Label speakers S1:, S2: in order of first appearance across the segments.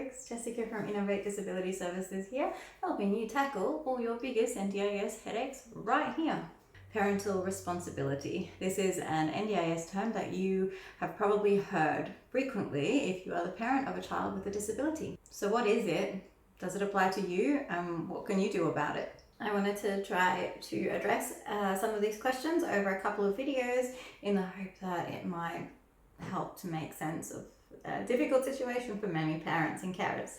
S1: folks, Jessica from Innovate Disability Services here, helping you tackle all your biggest NDIS headaches right here. Parental responsibility. This is an NDIS term that you have probably heard frequently if you are the parent of a child with a disability. So what is it? Does it apply to you? What can you do about it? I wanted to try to address some of these questions over a couple of videos in the hope that it might help to make sense of a difficult situation for many parents and carers.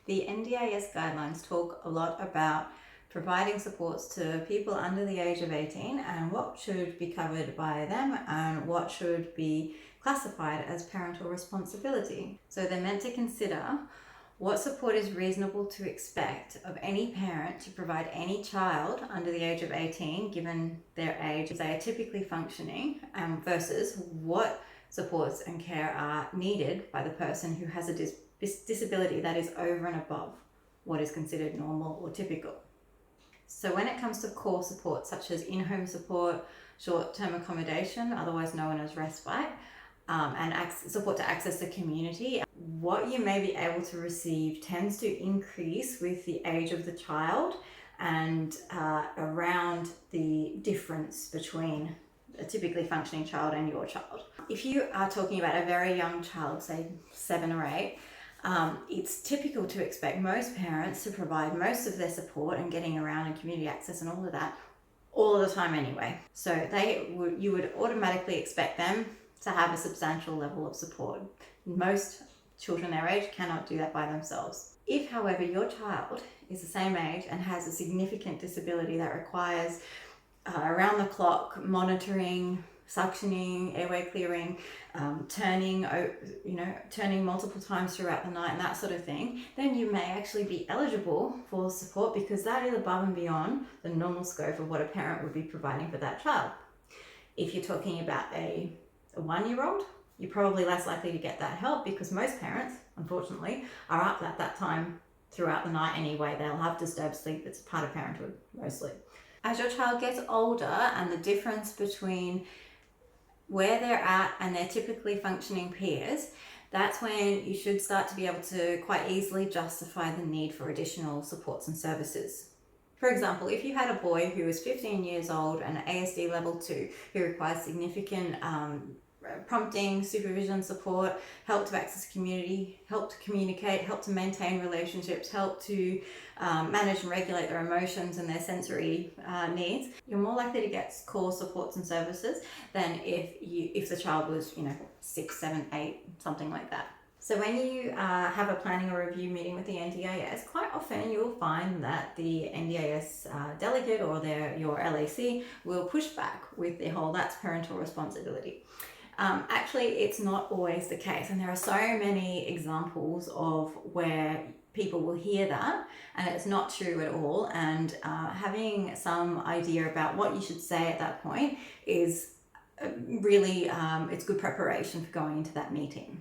S1: The NDIS guidelines talk a lot about providing supports to people under the age of 18 and what should be covered by them and what should be classified as parental responsibility. So they're meant to consider what support is reasonable to expect of any parent to provide any child under the age of 18, given their age, if they are typically functioning, versus what supports and care are needed by the person who has a disability that is over and above what is considered normal or typical. So when it comes to core support such as in-home support, short-term accommodation, otherwise known as respite, and support to access the community, what you may be able to receive tends to increase with the age of the child and around the difference between a typically functioning child and your child. If you are talking about a very young child, say 7 or 8, it's typical to expect most parents to provide most of their support and getting around and community access and all of that all of the time anyway. So you would automatically expect them to have a substantial level of support. Most children their age cannot do that by themselves. If, however, your child is the same age and has a significant disability that requires around the clock monitoring, suctioning, airway clearing, turning multiple times throughout the night and that sort of thing, then you may actually be eligible for support because that is above and beyond the normal scope of what a parent would be providing for that child. If you're talking about a 1-year-old, you're probably less likely to get that help because most parents, unfortunately, are up at that time throughout the night anyway. They'll have disturbed sleep. It's part of parenthood mostly. As your child gets older and the difference between where they're at and their typically functioning peers, that's when you should start to be able to quite easily justify the need for additional supports and services. For example, if you had a boy who was 15 years old and ASD level 2 who requires significant prompting, supervision, support, help to access community, help to communicate, help to maintain relationships, help to manage and regulate their emotions and their sensory needs, you're more likely to get core supports and services than if the child was 6, 7, 8, something like that. So when you have a planning or review meeting with the NDIS, quite often you'll find that the NDIS delegate or your LAC will push back with the whole "that's parental responsibility." Actually, it's not always the case, and there are so many examples of where people will hear that and it's not true at all, and having some idea about what you should say at that point is really it's good preparation for going into that meeting.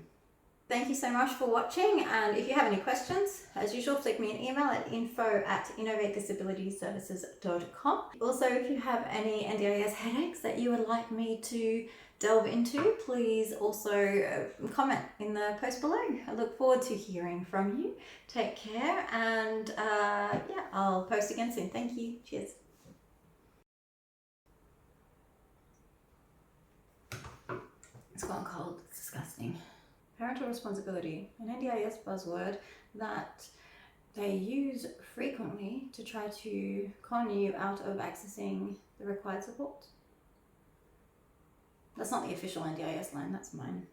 S1: Thank you so much for watching, and if you have any questions, as usual, flick me an email at info@innovatedisabilityservices.com. Also, if you have any NDIS headaches that you would like me to delve into, please also comment in the post below. I look forward to hearing from you. Take care, and I'll post again soon. Thank you. Cheers. It's gone cold. It's disgusting. Parental responsibility, an NDIS buzzword that they use frequently to try to con you out of accessing the required support. That's not the official NDIS line, that's mine.